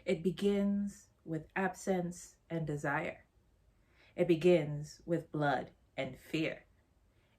It begins with absence and desire. It begins with blood and fear.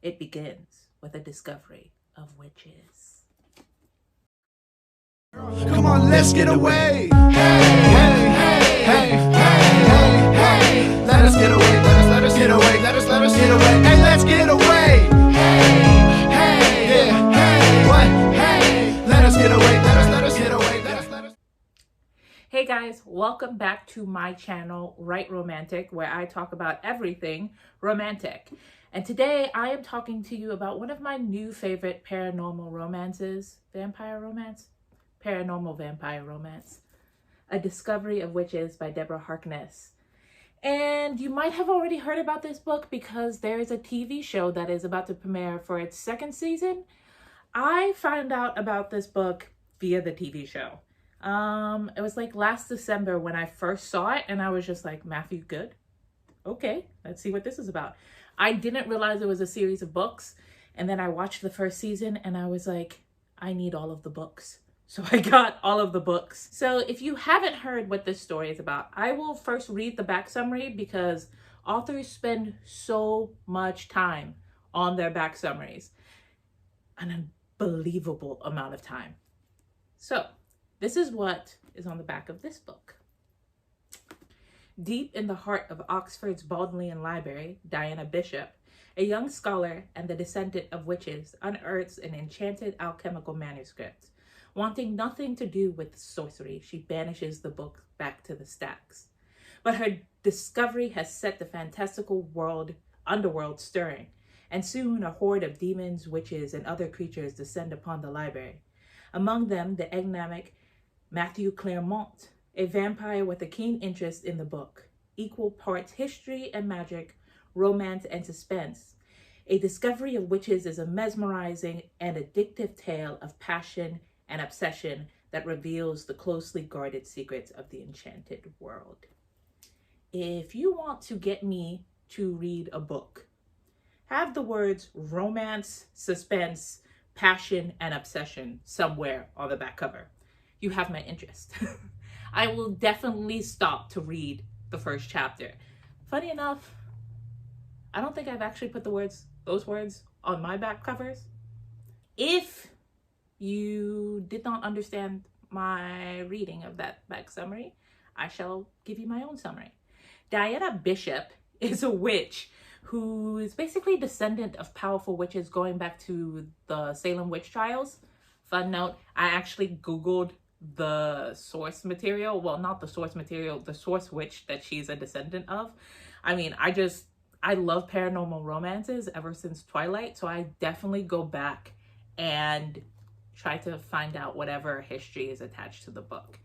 It begins with a discovery of witches. Come on, let's get away. Hey. Let us get away. Let us get away. Let us get away. Hey, let's get away. Let us get away. Let us get away. Hey guys, welcome back to my channel, Right Romantic, where I talk about everything romantic. And today I am talking to you about one of my new favorite paranormal romances, vampire romance, paranormal vampire romance, A Discovery of Witches by Deborah Harkness. And you might have already heard about this book because there is a TV show that is about to premiere for its second season. I found out about this book via the TV show. It was like last December when I first saw it, and I was just like, Matthew, good? Okay, let's see what this is about. I didn't realize it was a series of books, and then I watched the first season and I was like, I need all of the books. So I got all of the books. So if you haven't heard what this story is about, I will first read the back summary because authors spend so much time on their back summaries. An unbelievable amount of time. So this is what is on the back of this book. Deep in the heart of Oxford's Bodleian Library, Diana Bishop, a young scholar and the descendant of witches, unearths an enchanted alchemical manuscript. Wanting nothing to do with sorcery, she banishes the book back to the stacks. But her discovery has set the fantastical underworld stirring, and soon a horde of demons, witches, and other creatures descend upon the library. Among them, the enigmatic Matthew Clairmont, a vampire with a keen interest in the book, equal parts history and magic, romance and suspense. A Discovery of Witches is a mesmerizing and addictive tale of passion and obsession that reveals the closely guarded secrets of the enchanted world. If you want to get me to read a book, have the words romance, suspense, passion, and obsession somewhere on the back cover. You have my interest. I will definitely stop to read the first chapter. Funny enough, I don't think I've actually put those words on my back covers. If you did not understand my reading of that back summary, I shall give you my own summary. Diana Bishop is a witch who is basically a descendant of powerful witches going back to the Salem witch trials. Fun note, I actually Googled the source material. Well, not the source material, the source witch that she's a descendant of. I mean, I love paranormal romances ever since Twilight, so I definitely go back and try to find out whatever history is attached to the book.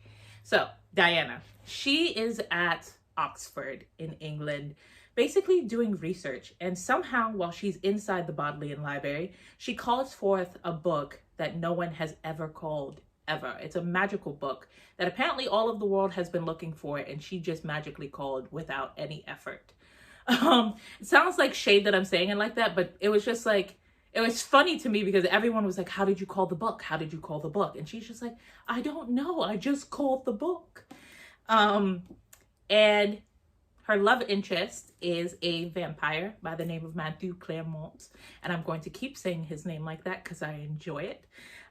So, Diana, she is at Oxford in England, basically doing research, and somehow while she's inside the Bodleian Library, she calls forth a book that no one has ever called ever. It's a magical book that apparently all of the world has been looking for, and she just magically called without any effort. It sounds like shade that I'm saying it like that, but it was just like, it was funny to me because everyone was like, how did you call the book? How did you call the book? And she's just like, I don't know. I just called the book. And her love interest is a vampire by the name of Matthew Clairmont. And I'm going to keep saying his name like that because I enjoy it.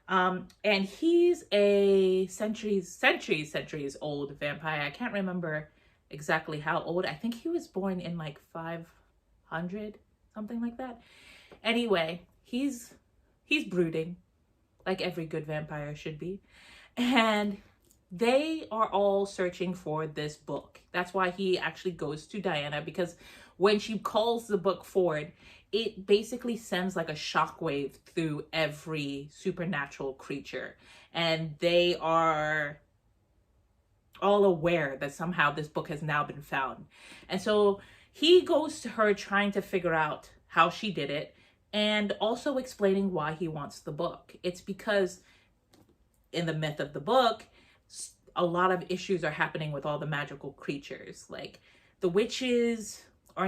And he's a centuries old vampire. I can't remember exactly how old. I think he was born in like 500, something like that. Anyway, he's brooding, like every good vampire should be. And they are all searching for this book. That's why he actually goes to Diana, because when she calls the book forward, it basically sends like a shockwave through every supernatural creature. And they are all aware that somehow this book has now been found. And so he goes to her trying to figure out how she did it, and also explaining why he wants the book. It's because in the myth of the book, a lot of issues are happening with all the magical creatures. Like the witches are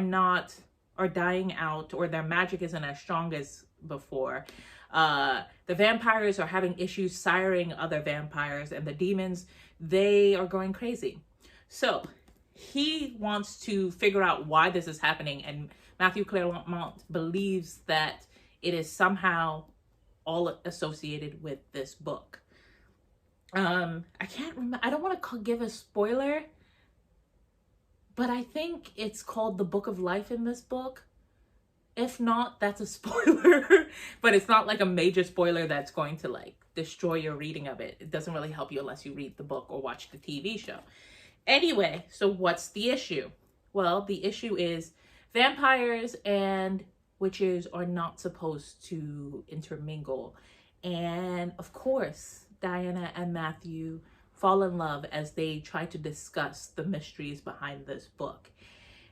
dying out, or their magic isn't as strong as before. The vampires are having issues siring other vampires, and the demons, they are going crazy. So he wants to figure out why this is happening, and Matthew Clairmont believes that it is somehow all associated with this book. I can't remember, I don't want to give a spoiler, but I think it's called The Book of Life in this book. If not, that's a spoiler, but it's not like a major spoiler that's going to like destroy your reading of it. It doesn't really help you unless you read the book or watch the TV show. Anyway, so what's the issue? Well, the issue is vampires and witches are not supposed to intermingle. And of course, Diana and Matthew fall in love as they try to discuss the mysteries behind this book.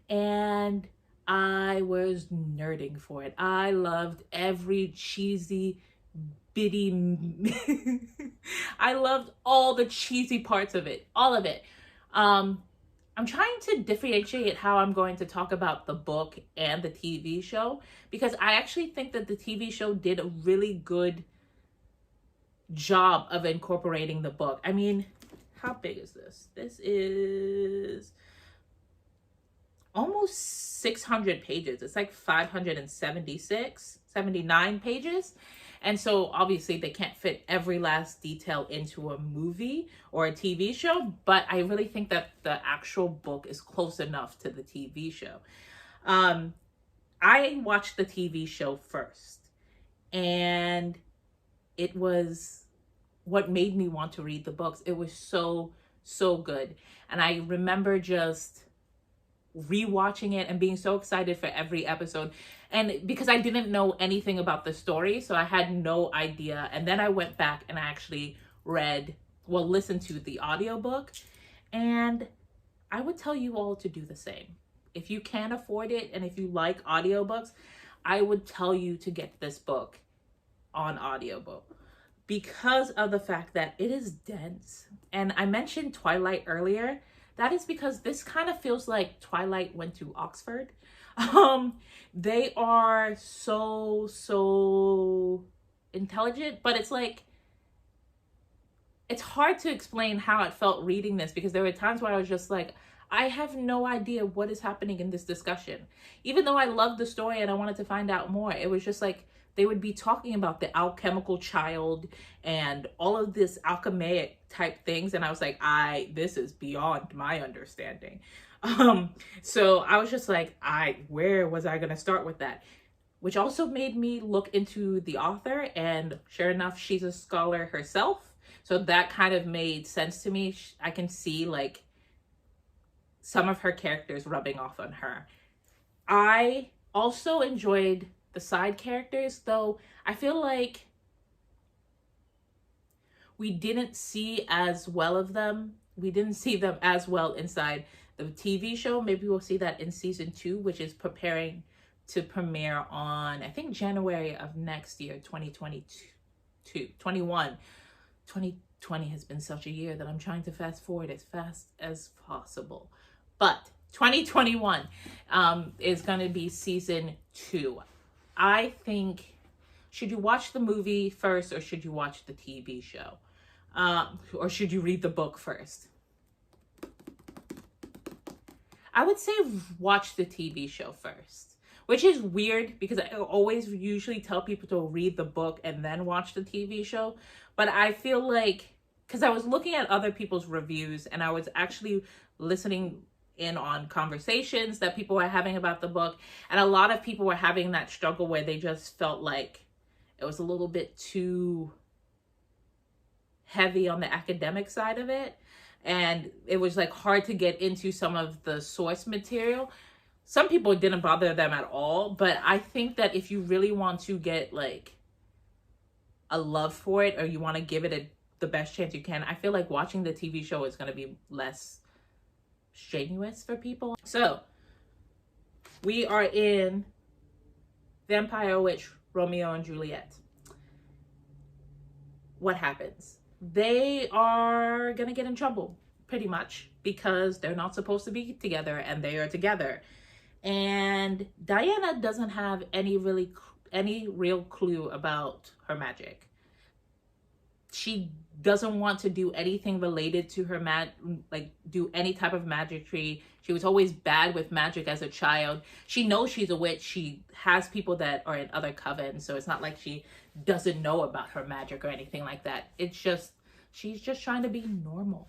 And I was nerding for it. I loved every cheesy bitty I loved all the cheesy parts of it, all of it. I'm trying to differentiate how I'm going to talk about the book and the TV show, because I actually think that the TV show did a really good job of incorporating the book. I mean, how big is this? This is almost 600 pages. It's like 79 pages. And so obviously they can't fit every last detail into a movie or a TV show, but I really think that the actual book is close enough to the TV show. I watched the TV show first, and it was what made me want to read the books. It was so good. And I remember just rewatching it and being so excited for every episode, and because I didn't know anything about the story, so I had no idea. And then I went back and I actually listened to the audiobook, and I would tell you all to do the same. If you can afford it and if you like audiobooks, I would tell you to get this book on audiobook, because of the fact that it is dense. And I mentioned Twilight earlier. That is because this kind of feels like Twilight went to Oxford. They are so intelligent, but it's like, it's hard to explain how it felt reading this, because there were times where I was just like, I have no idea what is happening in this discussion. Even though I loved the story and I wanted to find out more, it was just like, they would be talking about the alchemical child and all of this alchemaic type things. And I was like, this is beyond my understanding. So I was just like, where was I going to start with that? Which also made me look into the author, and sure enough, she's a scholar herself. So that kind of made sense to me. I can see like some of her characters rubbing off on her. I also enjoyed the side characters, though I feel like we didn't see as well of them. We didn't see them as well inside the TV show. Maybe we'll see that in season 2, which is preparing to premiere on, I think, January of next year, 2021. 2020 has been such a year that I'm trying to fast forward as fast as possible. But 2021 is going to be season 2. I think, should you watch the movie first or should you watch the TV show? Or should you read the book first? I would say watch the TV show first, which is weird because I always usually tell people to read the book and then watch the TV show. But I feel like, because I was looking at other people's reviews and I was actually listening in on conversations that people were having about the book, and a lot of people were having that struggle where they just felt like it was a little bit too heavy on the academic side of it, and it was like hard to get into some of the source material. Some people didn't bother them at all, but I think that if you really want to get like a love for it, or you want to give it the best chance you can, I feel like watching the TV show is going to be less strenuous for people. So we are in Vampire Witch Romeo and Juliet. What happens? They are gonna get in trouble pretty much because they're not supposed to be together, and they are together. And Diana doesn't have any really any real clue about her magic. She doesn't want to do anything related to her do any type of magicry. She was always bad with magic as a child. She knows she's a witch. She has people that are in other covens, so it's not like she doesn't know about her magic or anything like that. It's just, she's just trying to be normal.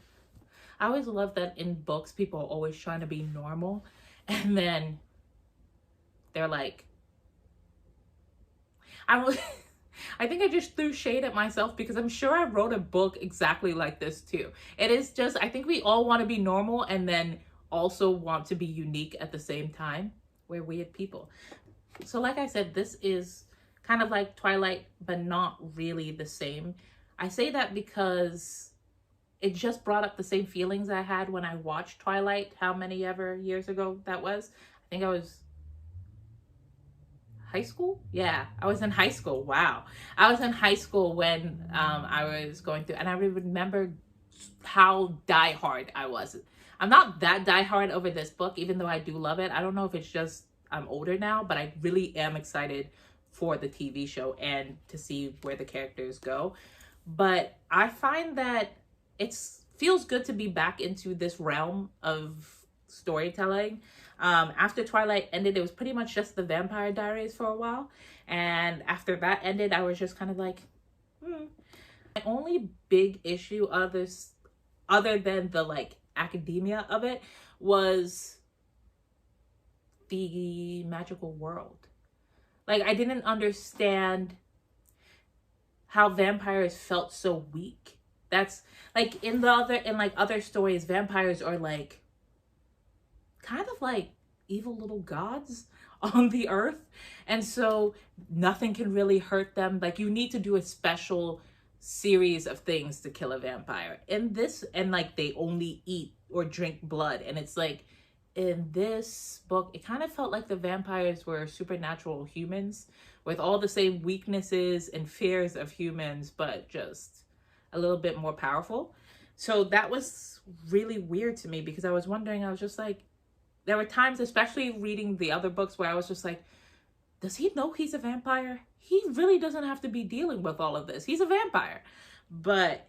I always love that in books, people are always trying to be normal, and then they're like, I think I just threw shade at myself because I'm sure I wrote a book exactly like this too. It is just, I think we all want to be normal and then also want to be unique at the same time. We're weird people. So like I said, this is kind of like Twilight, but not really the same. I say that because it just brought up the same feelings I had when I watched Twilight, how many ever years ago that was. I think I was high school? Yeah, I was in high school. Wow. I was in high school when I was going through, and I remember how diehard I was. I'm not that diehard over this book, even though I do love it. I don't know if it's just I'm older now, but I really am excited for the TV show and to see where the characters go. But I find that it feels good to be back into this realm of storytelling. After Twilight ended, it was pretty much just the Vampire Diaries for a while. And after that ended, I was just kind of like, My only big issue other than the like academia of it was the magical world. Like, I didn't understand how vampires felt so weak. That's like in other stories, vampires are like kind of like evil little gods on the earth, and so nothing can really hurt them. Like, you need to do a special series of things to kill a vampire. In this, and like they only eat or drink blood, and it's like in this book it kind of felt like the vampires were supernatural humans with all the same weaknesses and fears of humans, but just a little bit more powerful. So that was really weird to me because I was wondering, I was just like, there were times, especially reading the other books, where I was just like, does he know he's a vampire? He really doesn't have to be dealing with all of this. He's a vampire. But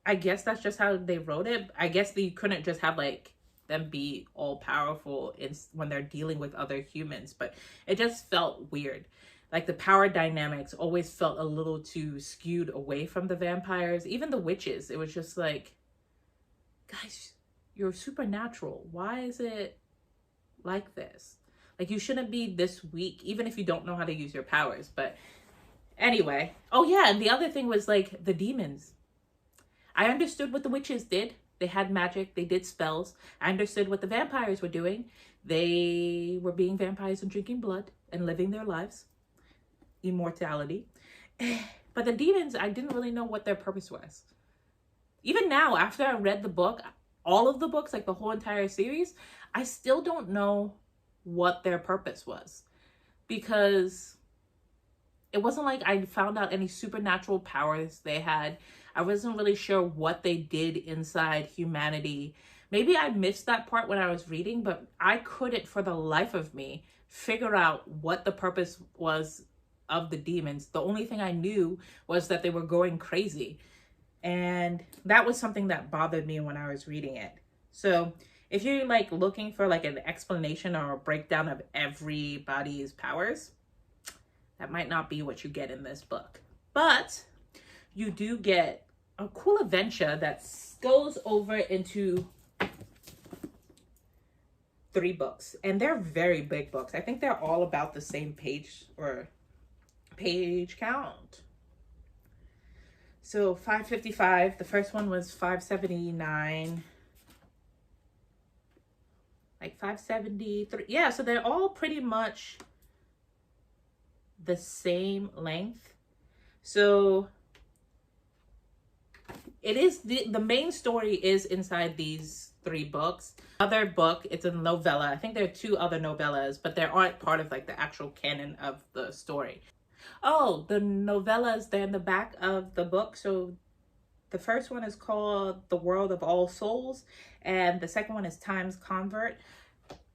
I guess that's just how they wrote it. I guess you couldn't just have like them be all powerful when they're dealing with other humans. But it just felt weird. Like the power dynamics always felt a little too skewed away from the vampires. Even the witches, it was just like, guys, you're supernatural. Why is it like this? Like, you shouldn't be this weak, even if you don't know how to use your powers. But anyway. Oh yeah, and the other thing was like the demons. I understood what the witches did. They had magic. They did spells. I understood what the vampires were doing. They were being vampires and drinking blood and living their lives. Immortality. But the demons, I didn't really know what their purpose was. Even now, after I read the book, all of the books, like the whole entire series, I still don't know what their purpose was, because it wasn't like I found out any supernatural powers they had. I wasn't really sure what they did inside humanity. Maybe I missed that part when I was reading, but I couldn't for the life of me figure out what the purpose was of the demons. The only thing I knew was that they were going crazy. And that was something that bothered me when I was reading it. So if you're like looking for like an explanation or a breakdown of everybody's powers, that might not be what you get in this book. But you do get a cool adventure that goes over into 3 books. And they're very big books. I think they're all about the same page or page count. So 555, the first one was 579, like 573. Yeah, so they're all pretty much the same length. So it is the main story is inside these 3 books. Other book, it's a novella. I think there are 2 other novellas, but they aren't part of like the actual canon of the story. Oh, the novellas, they're in the back of the book. So the first one is called The World of All Souls, and the second one is Time's Convert.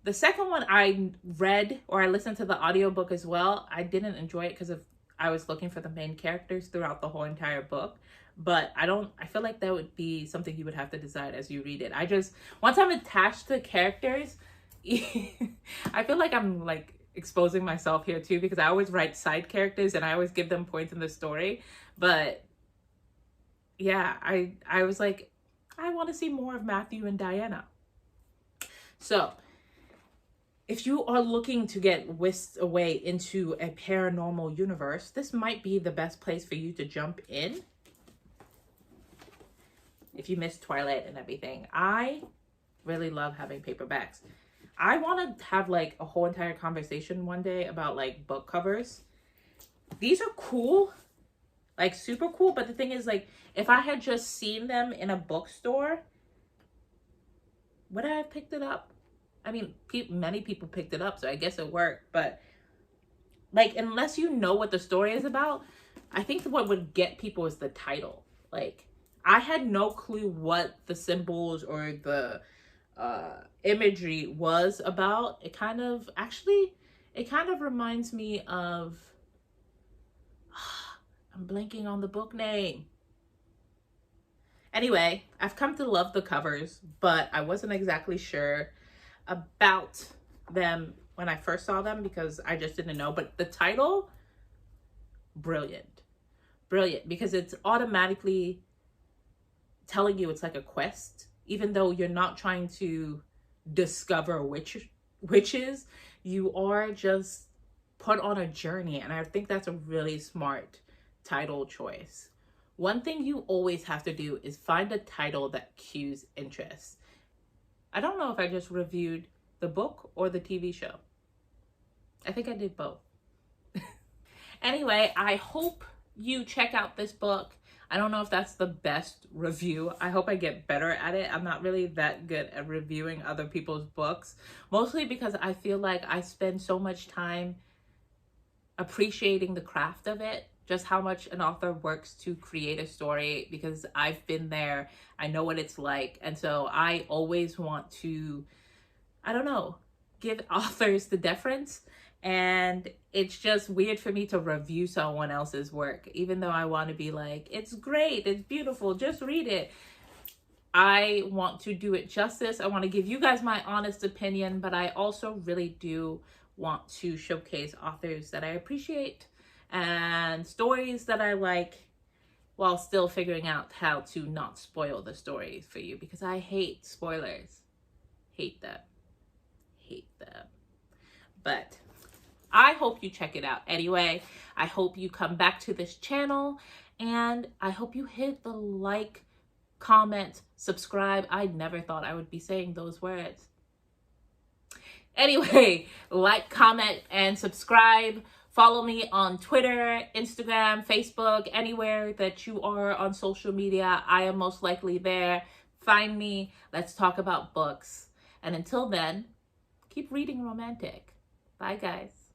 The second one I read, or I listened to the audiobook as well. I didn't enjoy it because I was looking for the main characters throughout the whole entire book. But I feel like that would be something you would have to decide as you read it. Once I'm attached to characters, I feel like I'm like exposing myself here too, because I always write side characters and I always give them points in the story. But yeah, I was like, I want to see more of Matthew and Diana. So if you are looking to get whisked away into a paranormal universe, this might be the best place for you to jump in. If you missed Twilight and everything, I really love having paperbacks. I want to have like a whole entire conversation one day about like book covers. These are cool, like super cool. But the thing is, like, if I had just seen them in a bookstore, would I have picked it up? I mean, many people picked it up, so I guess it worked. But like, unless you know what the story is about, I think what would get people is the title. Like, I had no clue what the symbols or the imagery was about. It kind of reminds me of, I'm blanking on the book name. Anyway, I've come to love the covers, but I wasn't exactly sure about them when I first saw them because I just didn't know. But the title, brilliant, because it's automatically telling you it's like a quest, even though you're not trying to discover witches. You are just put on a journey, and I think that's a really smart title choice. One thing you always have to do is find a title that cues interest. I don't know if I just reviewed the book or the TV show. I think I did both. Anyway, I hope you check out this book. I don't know if that's the best review. I hope I get better at it. I'm not really that good at reviewing other people's books, mostly because I feel like I spend so much time appreciating the craft of it, just how much an author works to create a story, because I've been there. I know what it's like. And so I always want to, I don't know, give authors the deference. And it's just weird for me to review someone else's work, even though I want to be like, it's great, it's beautiful, just read it. I want to do it justice. I want to give you guys my honest opinion, but I also really do want to showcase authors that I appreciate and stories that I like, while still figuring out how to not spoil the stories for you, because I hate spoilers. Hate them. But I hope you check it out anyway. I hope you come back to this channel, and I hope you hit the like, comment, subscribe. I never thought I would be saying those words. Anyway, like, comment, and subscribe. Follow me on Twitter, Instagram, Facebook, anywhere that you are on social media. I am most likely there. Find me. Let's talk about books. And until then, keep reading romantic. Bye, guys.